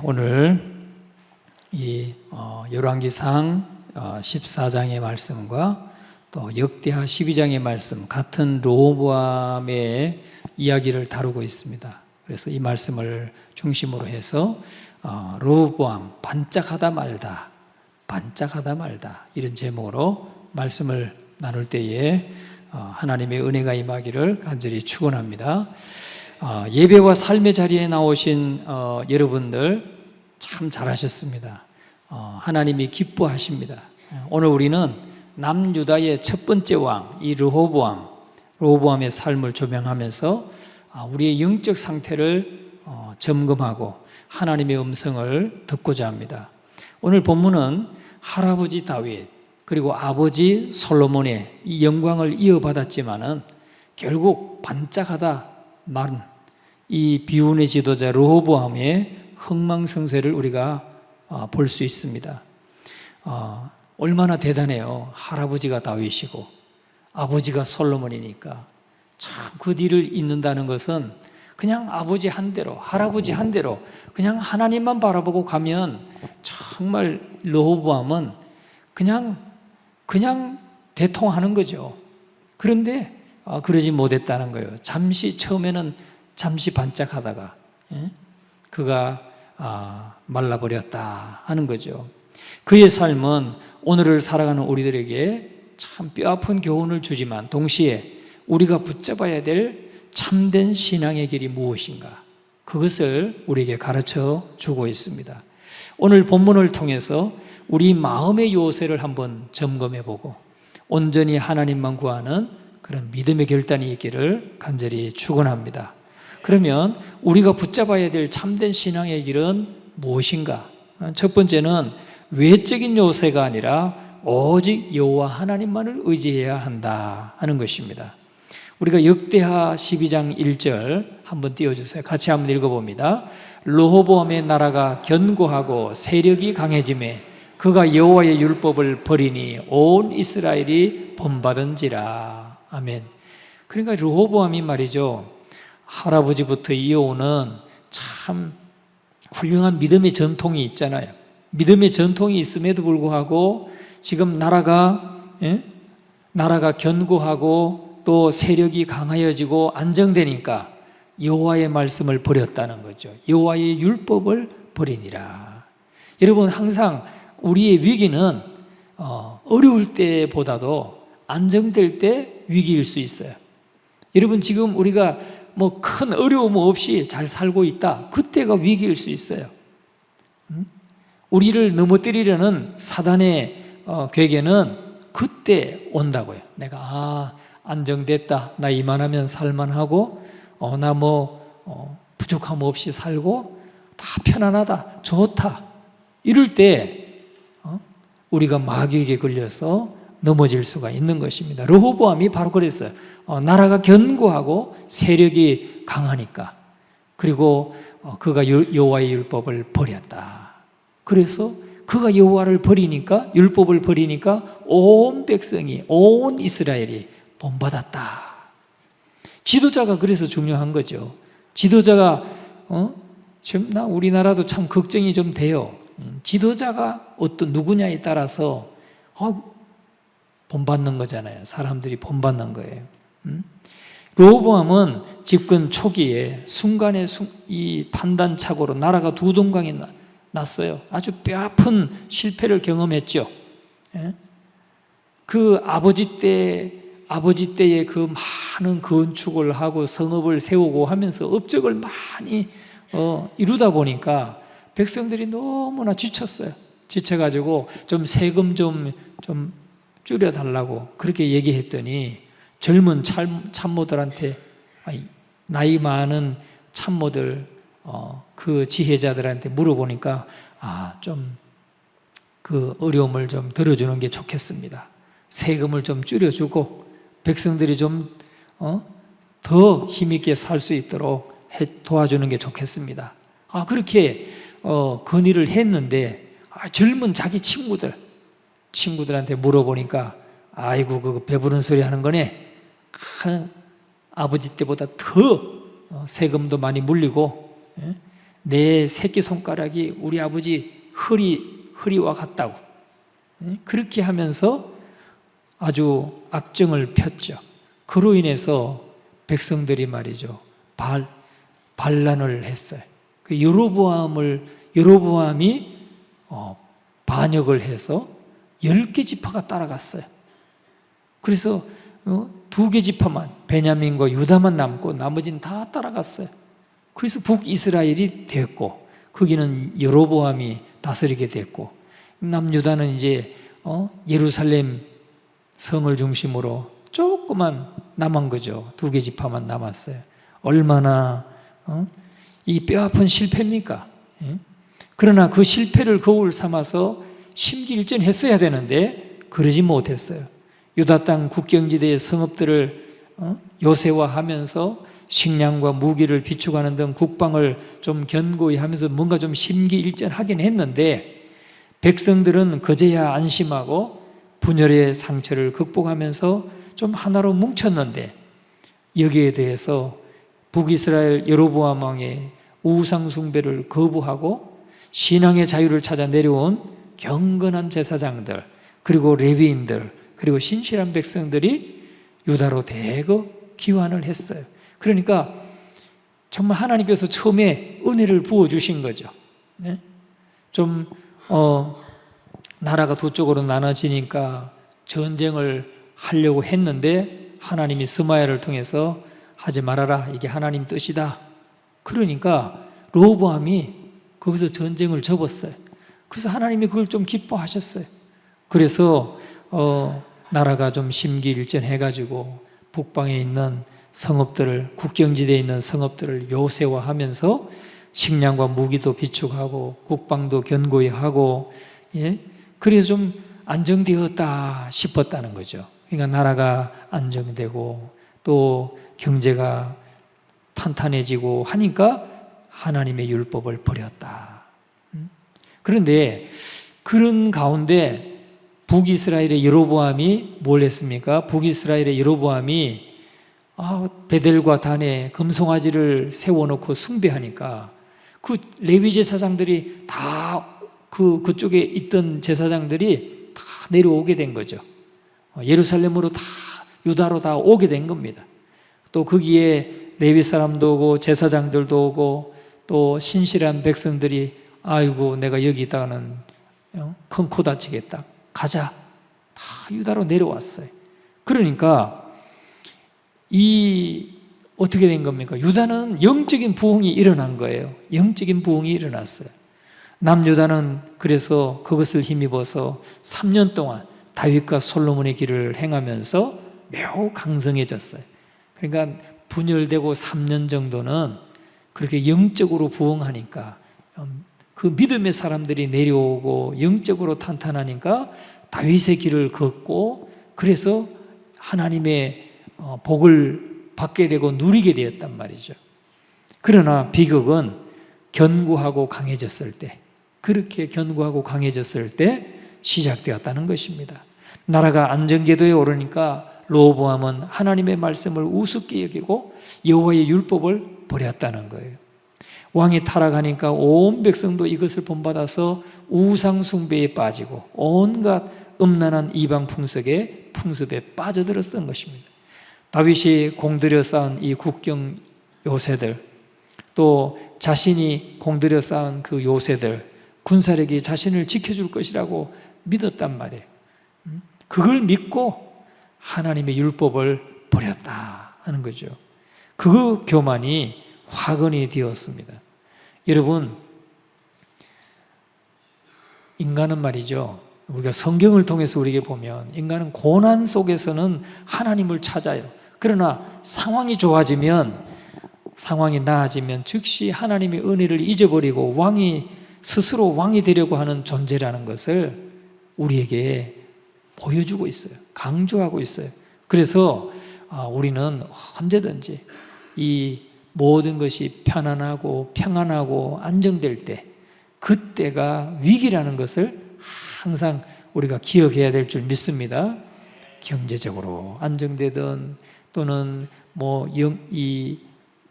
오늘 이 열왕기상 14장의 말씀과 또 역대하 12장의 말씀 같은 르호보암의 이야기를 다루고 있습니다. 그래서 이 말씀을 중심으로 해서 르호보암 반짝하다 말다, 반짝하다 말다 이런 제목으로 말씀을 나눌 때에 하나님의 은혜가 임하기를 간절히 축원합니다. 예배와 삶의 자리에 나오신 여러분들 참 잘하셨습니다. 하나님이 기뻐하십니다. 오늘 우리는 남유다의 첫 번째 왕, 이 르호보암의 삶을 조명하면서 우리의 영적 상태를 점검하고 하나님의 음성을 듣고자 합니다. 오늘 본문은 할아버지 다윗 그리고 아버지 솔로몬의 이 영광을 이어받았지만은 결국 반짝하다 마른 이 비운의 지도자 르호보암의 흥망성쇠를 우리가 볼 수 있습니다. 얼마나 대단해요. 할아버지가 다윗이고 아버지가 솔로몬이니까 참 그 뒤를 잇는다는 것은 그냥 아버지 한 대로 할아버지 한 대로 그냥 하나님만 바라보고 가면 정말 르호보암은 그냥 대통하는 거죠. 그런데 그러지 못했다는 거예요. 처음에는 잠시 반짝하다가 그가 말라버렸다 하는 거죠. 그의 삶은 오늘을 살아가는 우리들에게 참 뼈아픈 교훈을 주지만 동시에 우리가 붙잡아야 될 참된 신앙의 길이 무엇인가 그것을 우리에게 가르쳐 주고 있습니다. 오늘 본문을 통해서 우리 마음의 요새를 한번 점검해 보고 온전히 하나님만 구하는 그런 믿음의 결단이 있기를 간절히 축원합니다. 그러면 우리가 붙잡아야 될 참된 신앙의 길은 무엇인가? 첫 번째는 외적인 요새가 아니라 오직 여호와 하나님만을 의지해야 한다 하는 것입니다. 우리가 역대하 12장 1절 한번 띄워주세요. 같이 한번 읽어봅니다. 르호보암의 나라가 견고하고 세력이 강해지매 그가 여호와의 율법을 버리니 온 이스라엘이 본받은지라. 아멘. 그러니까 르호보암이 말이죠, 할아버지부터 이어오는 참 훌륭한 믿음의 전통이 있잖아요. 믿음의 전통이 있음에도 불구하고 지금 나라가 견고하고 또 세력이 강하여지고 안정되니까 여호와의 말씀을 버렸다는 거죠. 여호와의 율법을 버리니라. 여러분, 항상 우리의 위기는 어려울 때보다도 안정될 때 위기일 수 있어요. 여러분, 지금 우리가 뭐 큰 어려움 없이 잘 살고 있다. 그때가 위기일 수 있어요. 우리를 넘어뜨리려는 사단의 괴계는 그때 온다고요. 내가 안정됐다. 나 이만하면 살만하고 나 부족함 없이 살고 다 편안하다. 좋다. 이럴 때 우리가 마귀에게 걸려서 넘어질 수가 있는 것입니다. 르호보암이 바로 그랬어요. 나라가 견고하고 세력이 강하니까. 그리고 그가 여호와의 율법을 버렸다. 그래서 그가 여호와를 버리니까, 율법을 버리니까 온 백성이, 온 이스라엘이 본받았다. 지도자가 그래서 중요한 거죠. 지도자가 지금 우리나라도 참 걱정이 좀 돼요. 지도자가 어떤 누구냐에 따라서 본받는 거잖아요. 사람들이 본받는 거예요. 르호보암은 집권 초기에 순간의 이 판단착오로 나라가 두 동강이 났어요. 아주 뼈아픈 실패를 경험했죠. 그 아버지 때의 그 많은 건축을 하고 성읍을 세우고 하면서 업적을 많이 이루다 보니까 백성들이 너무나 지쳤어요. 지쳐가지고 좀 세금 좀 줄여달라고 그렇게 얘기했더니 젊은 참모들한테, 나이 많은 참모들, 그 지혜자들한테 물어보니까 좀 그 어려움을 좀 덜어주는 게 좋겠습니다. 세금을 좀 줄여주고 백성들이 좀 더 힘있게 살 수 있도록 도와주는 게 좋겠습니다. 그렇게 건의를 했는데 젊은 자기 친구들한테 물어보니까 아이고 그거 배부른 소리 하는 거네. 아버지 때보다 더 세금도 많이 물리고 내 새끼손가락이 우리 아버지 허리와 같다고 그렇게 하면서 아주 악정을 폈죠. 그로 인해서 백성들이 말이죠, 반란을 했어요. 그 여로보암이 반역을 해서 10개 지파가 따라갔어요. 그래서 2개 지파만, 베냐민과 유다만 남고 나머지는 다 따라갔어요. 그래서 북이스라엘이 됐고 거기는 여로보암이 다스리게 됐고, 남유다는 이제 예루살렘 성을 중심으로 조그만 남은 거죠. 2개 지파만 남았어요. 얼마나 이 뼈아픈 실패입니까? 그러나 그 실패를 거울 삼아서 심기일전했어야 되는데 그러지 못했어요. 유다 땅 국경지대의 성읍들을 요새화하면서 식량과 무기를 비축하는 등 국방을 좀 견고히 하면서 뭔가 좀 심기일전하긴 했는데, 백성들은 그제야 안심하고 분열의 상처를 극복하면서 좀 하나로 뭉쳤는데, 여기에 대해서 북이스라엘 여로보암 왕의 우상 숭배를 거부하고 신앙의 자유를 찾아 내려온 경건한 제사장들, 그리고 레위인들, 그리고 신실한 백성들이 유다로 대거 귀환을 했어요. 그러니까 정말 하나님께서 처음에 은혜를 부어주신 거죠. 좀 나라가 두 쪽으로 나눠지니까 전쟁을 하려고 했는데 하나님이 스마야를 통해서 하지 말아라, 이게 하나님 뜻이다. 그러니까 르호보암이 거기서 전쟁을 접었어요. 그래서 하나님이 그걸 좀 기뻐하셨어요. 그래서 나라가 좀 심기일전해가지고 북방에 있는 성읍들을, 국경지대에 있는 성읍들을 요새화하면서 식량과 무기도 비축하고 국방도 견고히 하고, 그래서 좀 안정되었다 싶었다는 거죠. 그러니까 나라가 안정되고 또 경제가 탄탄해지고 하니까 하나님의 율법을 버렸다. 그런데 그런 가운데 북이스라엘의 여로보암이 뭘 했습니까? 북이스라엘의 여로보암이 베델과 단에 금송아지를 세워놓고 숭배하니까 그 레위 제사장들이 다 그쪽에 있던 제사장들이 다 내려오게 된 거죠. 예루살렘으로 다, 유다로 다 오게 된 겁니다. 또 거기에 레위 사람도 오고 제사장들도 오고 또 신실한 백성들이 아이고 내가 여기 있다가는 큰 코 다치겠다, 가자, 다 유다로 내려왔어요. 그러니까 어떻게 된 겁니까? 유다는 영적인 부흥이 일어난 거예요. 영적인 부흥이 일어났어요. 남유다는 그래서 그것을 힘입어서 3년 동안 다윗과 솔로몬의 길을 행하면서 매우 강성해졌어요. 그러니까 분열되고 3년 정도는 그렇게 영적으로 부흥하니까 그 믿음의 사람들이 내려오고 영적으로 탄탄하니까 다윗의 길을 걷고, 그래서 하나님의 복을 받게 되고 누리게 되었단 말이죠. 그러나 비극은 견고하고 강해졌을 때, 그렇게 견고하고 강해졌을 때 시작되었다는 것입니다. 나라가 안정궤도에 오르니까 르호보암은 하나님의 말씀을 우습게 여기고 여호와의 율법을 버렸다는 거예요. 왕이 타락하니까 온 백성도 이것을 본받아서 우상 숭배에 빠지고 온갖 음란한 이방 풍습에 빠져들었던 것입니다. 다윗이 공들여 쌓은 이 국경 요새들, 또 자신이 공들여 쌓은 그 요새들, 군사력이 자신을 지켜줄 것이라고 믿었단 말이에요. 그걸 믿고 하나님의 율법을 버렸다 하는 거죠. 그 교만이 화근이 되었습니다. 여러분, 인간은 말이죠, 우리가 성경을 통해서 우리에게 보면 인간은 고난 속에서는 하나님을 찾아요. 그러나 상황이 좋아지면, 상황이 나아지면 즉시 하나님의 은혜를 잊어버리고 스스로 왕이 되려고 하는 존재라는 것을 우리에게 보여주고 있어요. 강조하고 있어요. 그래서 우리는 언제든지 이 모든 것이 편안하고 평안하고 안정될 때, 그때가 위기라는 것을 항상 우리가 기억해야 될 줄 믿습니다. 경제적으로 안정되든 또는 이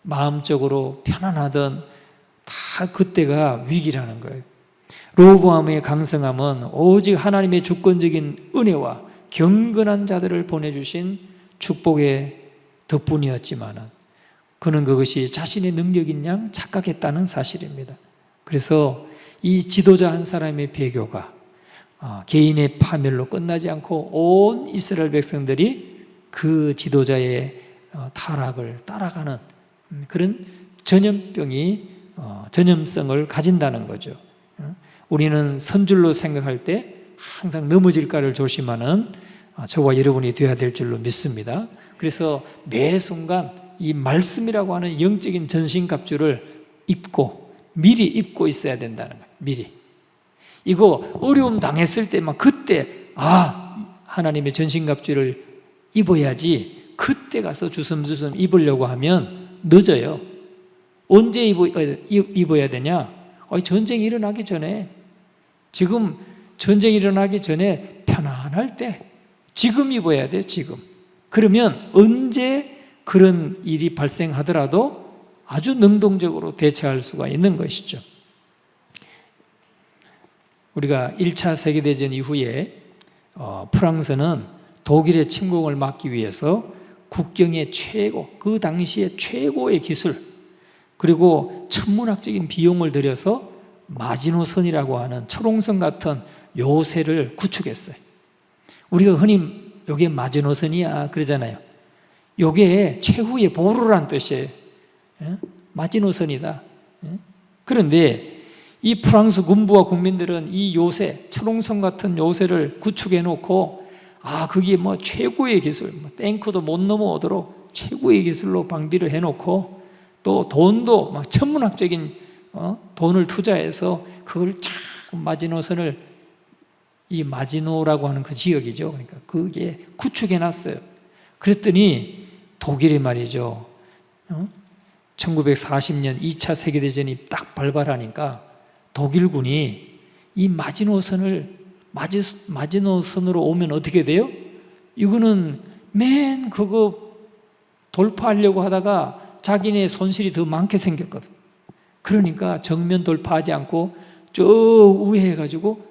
마음적으로 편안하든 다 다 그때가 위기라는 거예요. 르호보암의 강성함은 오직 하나님의 주권적인 은혜와 경건한 자들을 보내주신 축복의 덕분이었지만은 그는 그것이 자신의 능력인 양 착각했다는 사실입니다. 그래서 이 지도자 한 사람의 배교가 개인의 파멸로 끝나지 않고 온 이스라엘 백성들이 그 지도자의 타락을 따라가는 그런 전염성을 가진다는 거죠. 우리는 선줄로 생각할 때 항상 넘어질까를 조심하는 저와 여러분이 되어야 될 줄로 믿습니다. 그래서 매 순간 이 말씀이라고 하는 영적인 전신갑주를 미리 입고 있어야 된다는 거예요. 미리. 이거 어려움 당했을 때 막 그때 하나님의 전신갑주를 입어야지 그때 가서 주섬주섬 입으려고 하면 늦어요. 언제 입어야 되냐? 전쟁이 일어나기 전에, 지금 전쟁이 일어나기 전에 편안할 때 지금 입어야 돼요. 지금. 그러면 언제 그런 일이 발생하더라도 아주 능동적으로 대처할 수가 있는 것이죠. 우리가 1차 세계대전 이후에 프랑스는 독일의 침공을 막기 위해서 국경의 그 당시의 최고의 기술, 그리고 천문학적인 비용을 들여서 마지노선이라고 하는 철옹선 같은 요새를 구축했어요. 우리가 흔히 요게 마지노선이야 그러잖아요. 요게 최후의 보루란 뜻이에요. 마지노선이다. 그런데 이 프랑스 군부와 국민들은 이 요새, 철옹선 같은 요새를 구축해 놓고 그게 최고의 기술, 탱크도 못 넘어오도록 최고의 기술로 방비를 해 놓고 또 돈도 천문학적인 돈을 투자해서 그걸 참 마지노선을, 이 마지노라고 하는 그 지역이죠. 그러니까 그게 구축해 놨어요. 그랬더니 독일이 말이죠. 1940년 2차 세계대전이 딱 발발하니까 독일군이 이 마지노선으로 오면 어떻게 돼요? 이거는 그거 돌파하려고 하다가 자기네 손실이 더 많게 생겼거든. 그러니까 정면 돌파하지 않고 저 우회 해가지고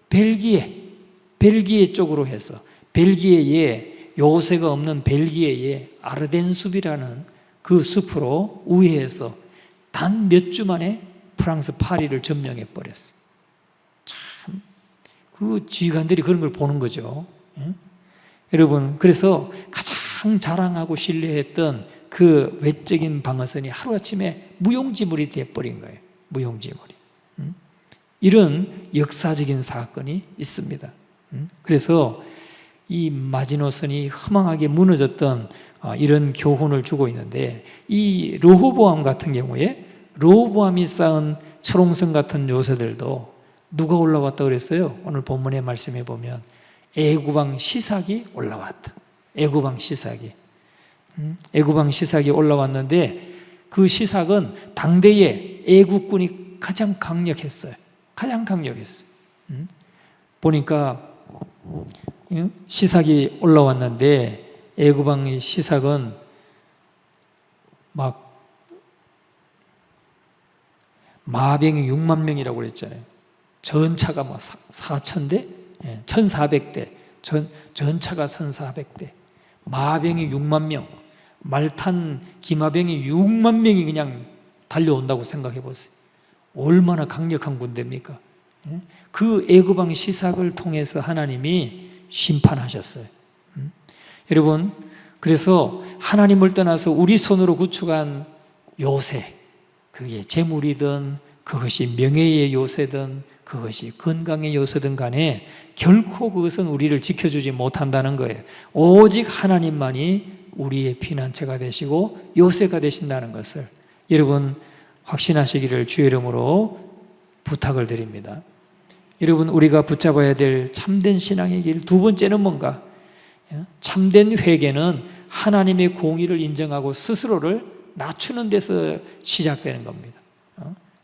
벨기에 쪽으로 해서 벨기에에 요새가 없는 벨기에에 아르덴 숲이라는 그 숲으로 우회해서 단 몇 주 만에 프랑스 파리를 점령해 버렸어요. 참, 그 지휘관들이 그런 걸 보는 거죠. 여러분, 그래서 가장 자랑하고 신뢰했던 그 외적인 방어선이 하루아침에 무용지물이 되어버린 거예요. 무용지물이. 이런 역사적인 사건이 있습니다. 그래서 이 마지노선이 허망하게 무너졌던 이런 교훈을 주고 있는데, 이 르호보암 같은 경우에 르호보암이 쌓은 철옹성 같은 요새들도 누가 올라왔다 그랬어요? 오늘 본문의 말씀에 보면 애구방 시삭이 올라왔다. 애구방 시삭이. 애구방 시삭이 올라왔는데 그 시삭은 당대의 애국군이 가장 강력했어요. 가장 강력했어요. 보니까 시삭이 올라왔는데 애구방 시삭은 막 마병이 6만 명이라고 그랬잖아요. 전차가 4,000대, 1,400대, 전차가 1,400대, 마병이 6만 명, 말탄 기마병이 6만 명이 그냥 달려온다고 생각해 보세요. 얼마나 강력한 군대입니까? 그 애구방 시삭을 통해서 하나님이 심판하셨어요. 여러분, 그래서 하나님을 떠나서 우리 손으로 구축한 요새, 그게 재물이든 그것이 명예의 요새든 그것이 건강의 요새든 간에 결코 그것은 우리를 지켜주지 못한다는 거예요. 오직 하나님만이 우리의 피난처가 되시고 요새가 되신다는 것을 여러분 확신하시기를 주의 이름으로 부탁을 드립니다. 여러분, 우리가 붙잡아야 될 참된 신앙의 길 두 번째는 뭔가? 참된 회개는 하나님의 공의를 인정하고 스스로를 낮추는 데서 시작되는 겁니다.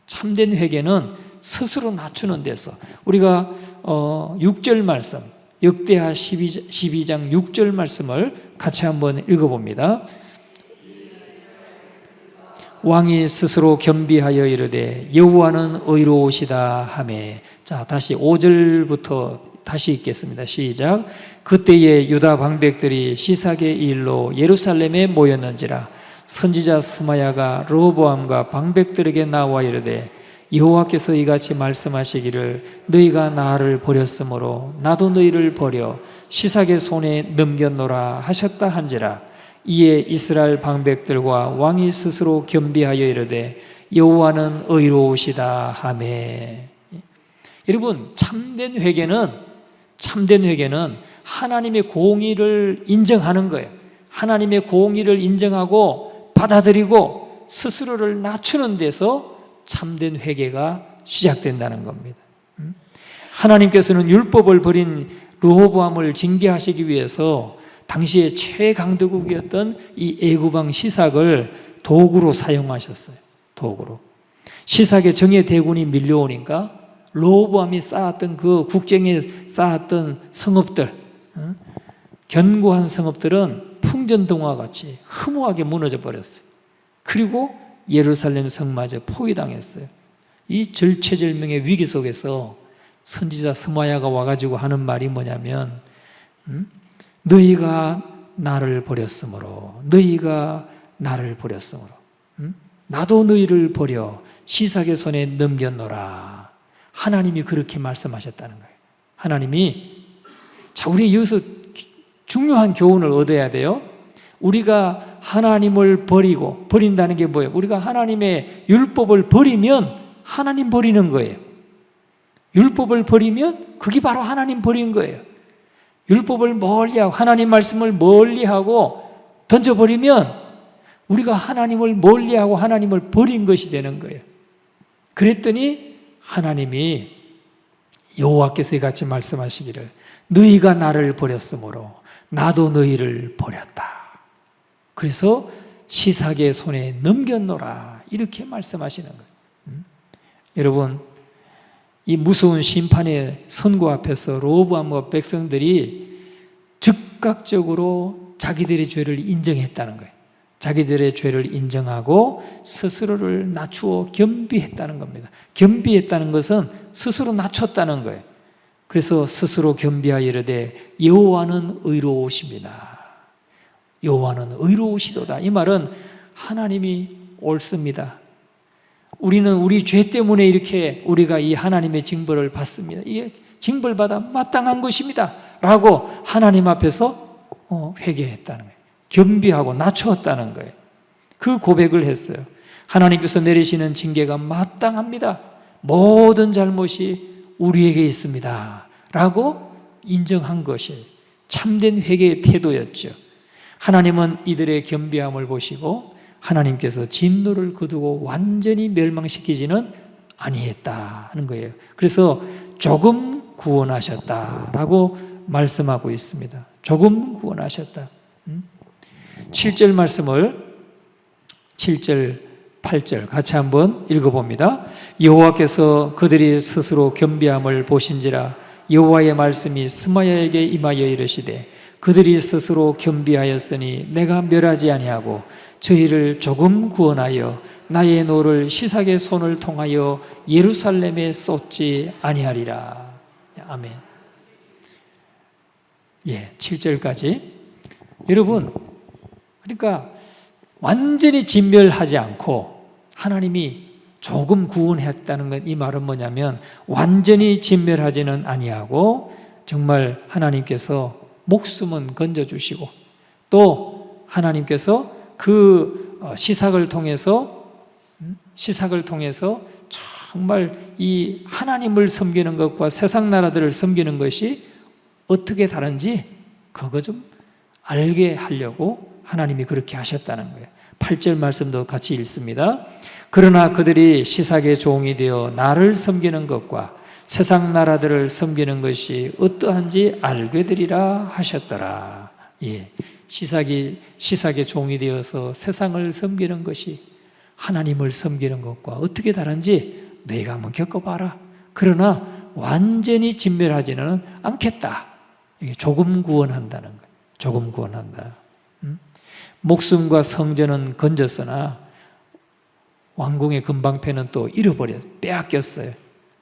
참된 회개는 스스로 낮추는 데서, 우리가 6절 말씀, 역대하 12장 6절 말씀을 같이 한번 읽어봅니다. 왕이 스스로 겸비하여 이르되 여호와는 의로우시다 하매. 자, 다시 5절부터 다시 읽겠습니다. 시작. 그때에 유다 방백들이 시삭의 일로 예루살렘에 모였는지라 선지자 스마야가 르호보암과 방백들에게 나와 이르되 여호와께서 이같이 말씀하시기를 너희가 나를 버렸으므로 나도 너희를 버려 시삭의 손에 넘겼노라 하셨다 한지라. 이에 이스라엘 방백들과 왕이 스스로 겸비하여 이르되 여호와는 의로우시다 하매. 여러분, 참된 회개는 하나님의 공의를 인정하는 거예요. 하나님의 공의를 인정하고 받아들이고 스스로를 낮추는 데서 참된 회개가 시작된다는 겁니다. 하나님께서는 율법을 버린 르호보암을 징계하시기 위해서 당시에 최강대국이었던 이 애굽왕 시삭을 도구로 사용하셨어요. 도구로. 시삭의 정예 대군이 밀려오니까 르호보암이 쌓았던 그 국경에 쌓았던 성읍들, 견고한 성읍들은 풍전등화 같이 허무하게 무너져 버렸어요. 그리고 예루살렘 성마저 포위당했어요. 이 절체절명의 위기 속에서 선지자 스마야가 와가지고 하는 말이 뭐냐면 너희가 나를 버렸으므로 나도 너희를 버려 시삭의 손에 넘겼노라. 하나님이 그렇게 말씀하셨다는 거예요. 하나님이, 자, 우리 여기서 중요한 교훈을 얻어야 돼요. 우리가 하나님을 버린다는 게 뭐예요? 우리가 하나님의 율법을 버리면 하나님 버리는 거예요. 율법을 버리면 그게 바로 하나님 버린 거예요. 율법을 멀리하고 하나님 말씀을 멀리하고 던져버리면 우리가 하나님을 멀리하고 하나님을 버린 것이 되는 거예요. 그랬더니 하나님이 여호와께서 같이 말씀하시기를 너희가 나를 버렸으므로 나도 너희를 버렸다. 그래서 시삭의 손에 넘겼노라. 이렇게 말씀하시는 거예요. 여러분, 이 무서운 심판의 선고 앞에서 르호보암과 백성들이 즉각적으로 자기들의 죄를 인정했다는 거예요. 자기들의 죄를 인정하고 스스로를 낮추어 겸비했다는 겁니다. 겸비했다는 것은 스스로 낮췄다는 거예요. 그래서 스스로 겸비하여 이르되 여호와는 의로우십니다. 여호와는 의로우시도다. 이 말은 하나님이 옳습니다. 우리는 우리 죄 때문에 이렇게 우리가 이 하나님의 징벌을 받습니다. 이게 징벌받아 마땅한 것입니다 라고 하나님 앞에서 회개했다는 거예요. 겸비하고 낮추었다는 거예요. 그 고백을 했어요. 하나님께서 내리시는 징계가 마땅합니다. 모든 잘못이 우리에게 있습니다 라고 인정한 것이 참된 회개의 태도였죠. 하나님은 이들의 겸비함을 보시고 하나님께서 진노를 거두고 완전히 멸망시키지는 아니했다는 거예요. 그래서 조금 구원하셨다라고 말씀하고 있습니다. 조금 구원하셨다. 7절 말씀을 7절 8절 같이 한번 읽어봅니다. 여호와께서 그들이 스스로 겸비함을 보신지라 여호와의 말씀이 스마야에게 임하여 이르시되 그들이 스스로 겸비하였으니 내가 멸하지 아니하고 저희를 조금 구원하여 나의 노를 시삭의 손을 통하여 예루살렘에 쏟지 아니하리라. 아멘. 7절까지. 여러분, 그러니까 완전히 진멸하지 않고 하나님이 조금 구원했다는 건 이 말은 뭐냐면 완전히 진멸하지는 아니하고 정말 하나님께서 목숨은 건져주시고 또 하나님께서 그 시삭을 통해서 정말 이 하나님을 섬기는 것과 세상 나라들을 섬기는 것이 어떻게 다른지 그거 좀 알게 하려고 하나님이 그렇게 하셨다는 거예요. 8절 말씀도 같이 읽습니다. 그러나 그들이 시삭의 종이 되어 나를 섬기는 것과 세상 나라들을 섬기는 것이 어떠한지 알게 되리라 하셨더라. 시삭의 종이 되어서 세상을 섬기는 것이 하나님을 섬기는 것과 어떻게 다른지 너희가 한번 겪어봐라. 그러나 완전히 진멸하지는 않겠다. 이게 조금 구원한다는 거예요. 조금 구원한다. 목숨과 성전은 건졌으나 왕궁의 금방패는 또 잃어버렸어요. 빼앗겼어요.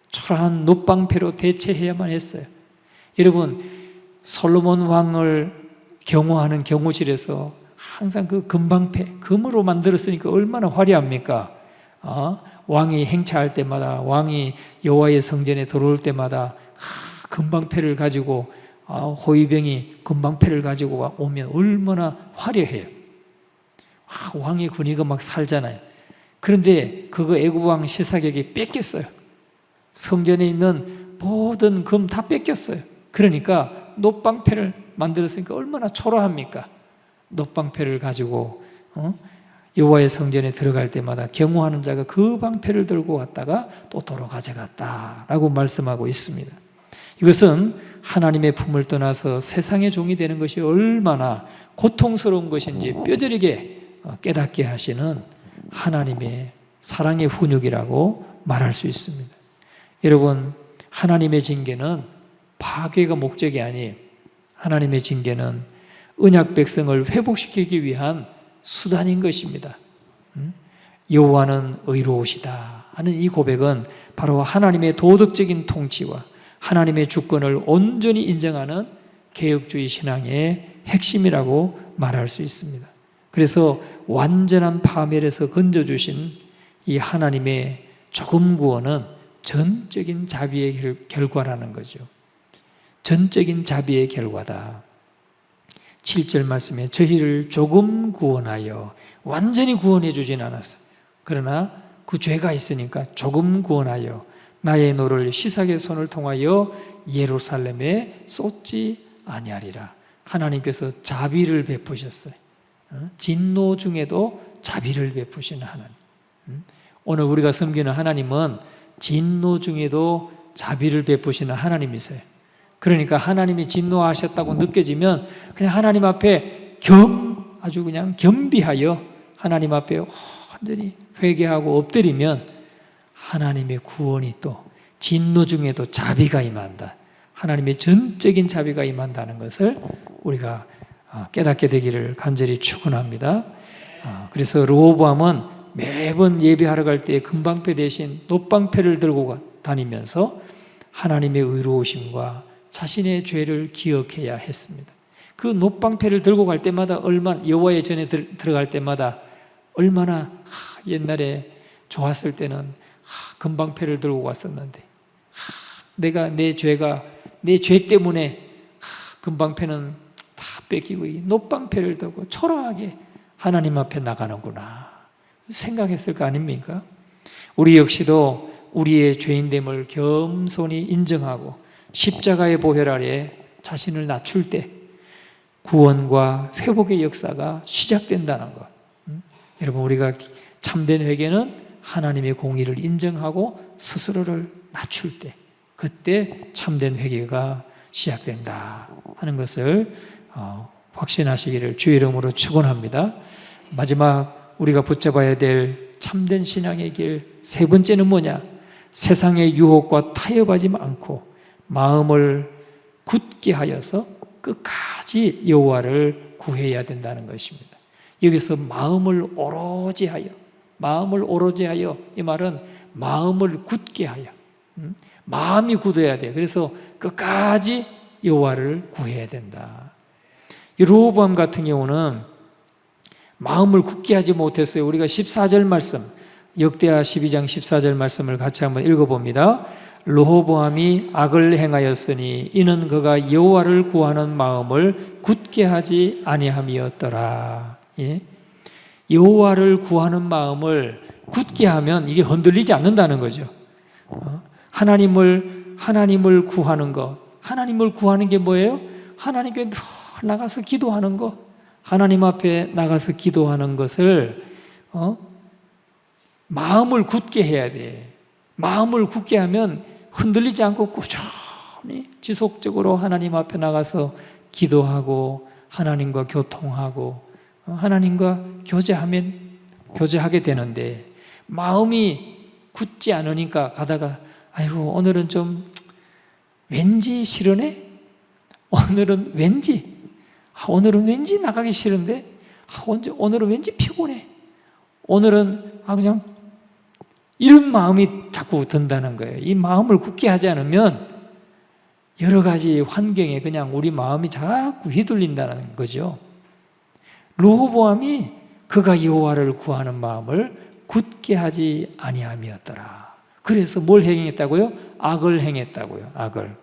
초라한 놋방패로 대체해야만 했어요. 여러분, 솔로몬 왕을 경호하는 경호실에서 항상 그 금방패, 금으로 만들었으니까 얼마나 화려합니까? 왕이 행차할 때마다, 왕이 여호와의 성전에 들어올 때마다 금방패를 가지고, 호위병이 금방패를 가지고 오면 얼마나 화려해요. 왕의 군의가 막 살잖아요. 그런데 그거 애굽왕 시사격이 뺏겼어요. 성전에 있는 모든 금 다 뺏겼어요. 그러니까 놋방패를 만들었으니까 얼마나 초라합니까? 놋방패를 가지고 여호와의 성전에 들어갈 때마다 경호하는 자가 그 방패를 들고 왔다가 또 도로 가져갔다라고 말씀하고 있습니다. 이것은 하나님의 품을 떠나서 세상의 종이 되는 것이 얼마나 고통스러운 것인지 뼈저리게 깨닫게 하시는 하나님의 사랑의 훈육이라고 말할 수 있습니다. 여러분, 하나님의 징계는 파괴가 목적이 아니에요. 하나님의 징계는 언약 백성을 회복시키기 위한 수단인 것입니다. 여호와는 의로우시다 하는 이 고백은 바로 하나님의 도덕적인 통치와 하나님의 주권을 온전히 인정하는 개혁주의 신앙의 핵심이라고 말할 수 있습니다. 그래서 완전한 파멸에서 건져주신 이 하나님의 조금 구원은 전적인 자비의 결과라는 거죠. 전적인 자비의 결과다. 7절 말씀에 저희를 조금 구원하여 완전히 구원해 주진 않았어요. 그러나 그 죄가 있으니까 조금 구원하여 나의 노를 시삭의 손을 통하여 예루살렘에 쏟지 아니하리라. 하나님께서 자비를 베푸셨어요. 진노 중에도 자비를 베푸시는 하나님. 오늘 우리가 섬기는 하나님은 진노 중에도 자비를 베푸시는 하나님이세요. 그러니까 하나님이 진노하셨다고 느껴지면 그냥 하나님 앞에 아주 그냥 겸비하여 하나님 앞에 완전히 회개하고 엎드리면 하나님의 구원이 또 진노 중에도 자비가 임한다. 하나님의 전적인 자비가 임한다는 것을 우리가 깨닫게 되기를 간절히 축원합니다. 그래서 르호보암은 매번 예배하러 갈 때 금방패 대신 놋방패를 들고 다니면서 하나님의 의로우심과 자신의 죄를 기억해야 했습니다. 그 놋방패를 들고 갈 때마다 여호와의 전에 들어갈 때마다 얼마나 옛날에 좋았을 때는 금방패를 들고 왔었는데 내가 내 죄 때문에 금방패는 다 뺏기고 놋방패를 들고 초라하게 하나님 앞에 나가는구나 생각했을 거 아닙니까? 우리 역시도 우리의 죄인됨을 겸손히 인정하고 십자가의 보혈 아래 자신을 낮출 때 구원과 회복의 역사가 시작된다는 것. 여러분, 우리가 참된 회개는 하나님의 공의를 인정하고 스스로를 낮출 때, 그때 참된 회개가 시작된다 하는 것을 확신하시기를 주의 이름으로 축원합니다. 마지막 우리가 붙잡아야 될 참된 신앙의 길 세 번째는 뭐냐? 세상의 유혹과 타협하지 않고 마음을 굳게 하여서 끝까지 여호와를 구해야 된다는 것입니다. 여기서 마음을 오로지 하여 이 말은 마음을 굳게 하여 마음이 굳어야 돼요. 그래서 끝까지 여호와를 구해야 된다. 르호보암 같은 경우는 마음을 굳게 하지 못했어요. 우리가 14절 말씀, 역대하 12장 14절 말씀을 같이 한번 읽어봅니다. 르호보암이 악을 행하였으니 이는 그가 여호와를 구하는 마음을 굳게 하지 아니함이었더라. 예? 여호와를 구하는 마음을 굳게 하면 이게 흔들리지 않는다는 거죠. 하나님을 구하는 것, 하나님을 구하는 게 뭐예요? 하나님께 늘 나가서 기도하는 것, 하나님 앞에 나가서 기도하는 것을 마음을 굳게 해야 돼. 마음을 굳게 하면 흔들리지 않고 꾸준히 지속적으로 하나님 앞에 나가서 기도하고 하나님과 교통하고 하나님과 교제하게 되는데 마음이 굳지 않으니까 가다가 아이고 오늘은 좀 왠지 싫으네? 오늘은 왠지 나가기 싫은데 오늘은 왠지 피곤해. 오늘은 그냥 이런 마음이 자꾸 든다는 거예요. 이 마음을 굳게 하지 않으면 여러 가지 환경에 그냥 우리 마음이 자꾸 휘둘린다는 거죠. 르호보암이 그가 여호와를 구하는 마음을 굳게 하지 아니함이었더라. 그래서 뭘 행했다고요? 악을 행했다고요. 악을.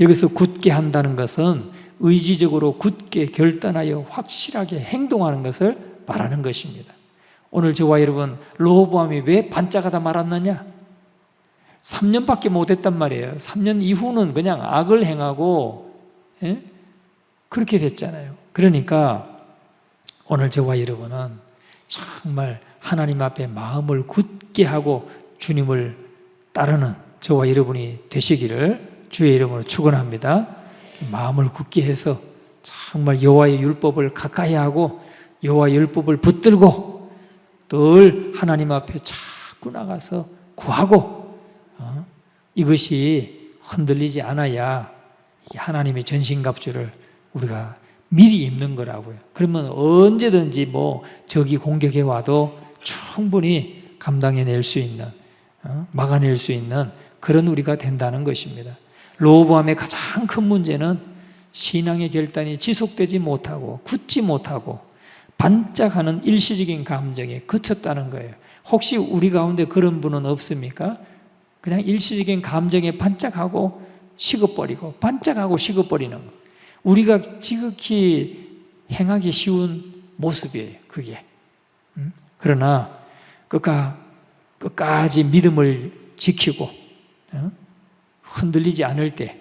여기서 굳게 한다는 것은 의지적으로 굳게 결단하여 확실하게 행동하는 것을 말하는 것입니다. 오늘 저와 여러분, 르호보암이 왜 반짝하다 말았느냐? 3년밖에 못했단 말이에요. 3년 이후는 그냥 악을 행하고 그렇게 됐잖아요. 그러니까 오늘 저와 여러분은 정말 하나님 앞에 마음을 굳게 하고 주님을 따르는 저와 여러분이 되시기를 주의 이름으로 축원합니다. 마음을 굳게 해서 정말 여호와의 율법을 가까이 하고 여호와의 율법을 붙들고 늘 하나님 앞에 자꾸 나가서 구하고 이것이 흔들리지 않아야 하나님의 전신갑주를 우리가 미리 입는 거라고요. 그러면 언제든지 적이 공격해 와도 충분히 감당해낼 수 있는, 막아낼 수 있는 그런 우리가 된다는 것입니다. 르호보암의 가장 큰 문제는 신앙의 결단이 지속되지 못하고 굳지 못하고 반짝하는 일시적인 감정에 그쳤다는 거예요. 혹시 우리 가운데 그런 분은 없습니까? 그냥 일시적인 감정에 반짝하고 식어버리고 반짝하고 식어버리는 거. 우리가 지극히 행하기 쉬운 모습이에요. 그게. 그러나 끝까지 믿음을 지키고 흔들리지 않을 때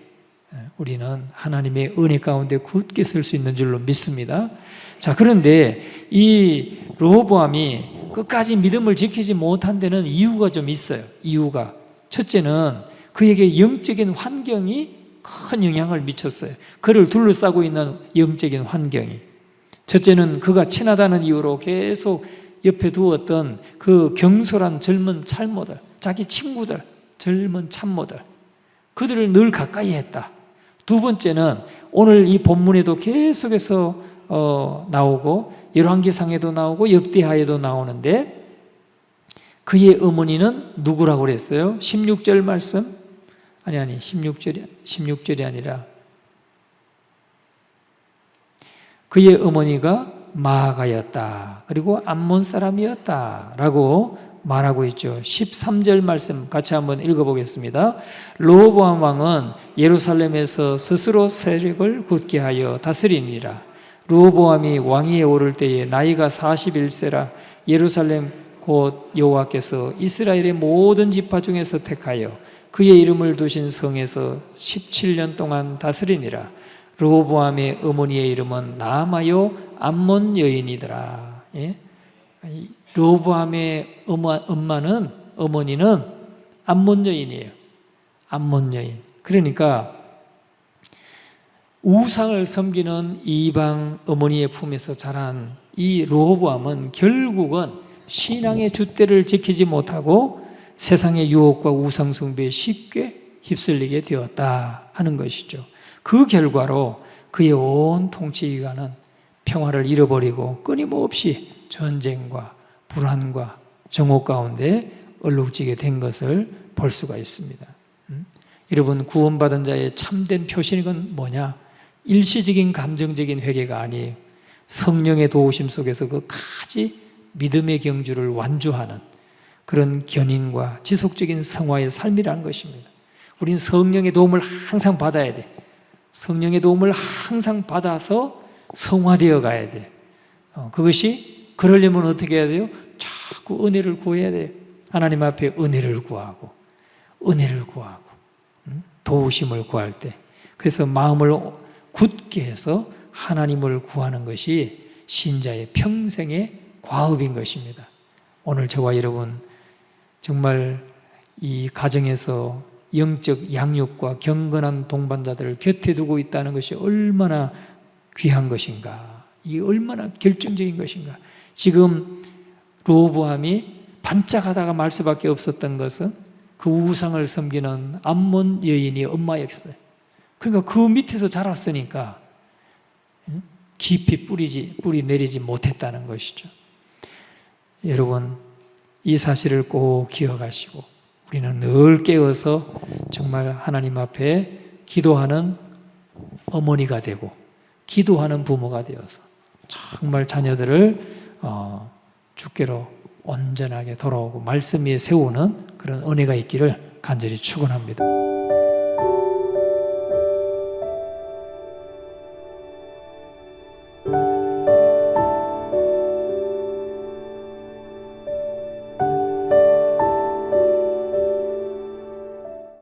우리는 하나님의 은혜 가운데 굳게 설 수 있는 줄로 믿습니다. 자, 그런데 이 르호보암이 끝까지 믿음을 지키지 못한 데는 이유가 좀 있어요. 이유가 첫째는 그에게 영적인 환경이 큰 영향을 미쳤어요. 그를 둘러싸고 있는 영적인 환경이. 첫째는 그가 친하다는 이유로 계속 옆에 두었던 그 경솔한 젊은 참모들, 자기 친구들, 젊은 참모들, 그들을 늘 가까이 했다. 두 번째는 오늘 이 본문에도 계속해서 나오고 열왕기상에도 나오고 역대하에도 나오는데 그의 어머니는 누구라고 그랬어요? 16절 말씀? 아니 16절이 아니라 그의 어머니가 마아가였다. 그리고 암몬 사람이었다 라고 말하고 있죠. 13절 말씀 같이 한번 읽어보겠습니다. 르호보암 왕은 예루살렘에서 스스로 세력을 굳게 하여 다스리니라. 르호보암이 왕위에 오를 때에 나이가 41세라 예루살렘 곧 여호와께서 이스라엘의 모든 지파 중에서 택하여 그의 이름을 두신 성에서 17년 동안 다스리니라. 르호보암의 어머니의 이름은 나아마요 암몬 여인이더라. 예? 르호보암의 어머니는 암몬 여인이에요. 암몬 여인. 그러니까 우상을 섬기는 이방 어머니의 품에서 자란 이 르호보암은 결국은 신앙의 줏대를 지키지 못하고 세상의 유혹과 우상 숭배에 쉽게 휩쓸리게 되었다 하는 것이죠. 그 결과로 그의 온 통치 기간은 평화를 잃어버리고 끊임없이 전쟁과 불안과 정오 가운데 얼룩지게 된 것을 볼 수가 있습니다. 여러분, 구원받은 자의 참된 표시는 뭐냐? 일시적인 감정적인 회개가 아니에요. 성령의 도우심 속에서 끝까지 믿음의 경주를 완주하는 그런 견인과 지속적인 성화의 삶이라는 것입니다. 우리는 성령의 도움을 항상 받아야 돼. 성령의 도움을 항상 받아서 성화되어 가야 돼. 그것이 그러려면 어떻게 해야 돼요? 자꾸 은혜를 구해야 돼요. 하나님 앞에 은혜를 구하고 도우심을 구할 때. 그래서 마음을 굳게 해서 하나님을 구하는 것이 신자의 평생의 과업인 것입니다. 오늘 저와 여러분 정말 이 가정에서 영적 양육과 경건한 동반자들을 곁에 두고 있다는 것이 얼마나 귀한 것인가, 이게 얼마나 결정적인 것인가. 지금 르호보암이 반짝하다가 말 수밖에 없었던 것은 그 우상을 섬기는 암몬 여인이 엄마였어요. 그러니까 그 밑에서 자랐으니까 깊이 뿌리 내리지 못했다는 것이죠. 여러분, 이 사실을 꼭 기억하시고 우리는 늘 깨어서 정말 하나님 앞에 기도하는 어머니가 되고 기도하는 부모가 되어서 정말 자녀들을 주께로 온전하게 돌아오고 말씀 위에 세우는 그런 은혜가 있기를 간절히 축원합니다.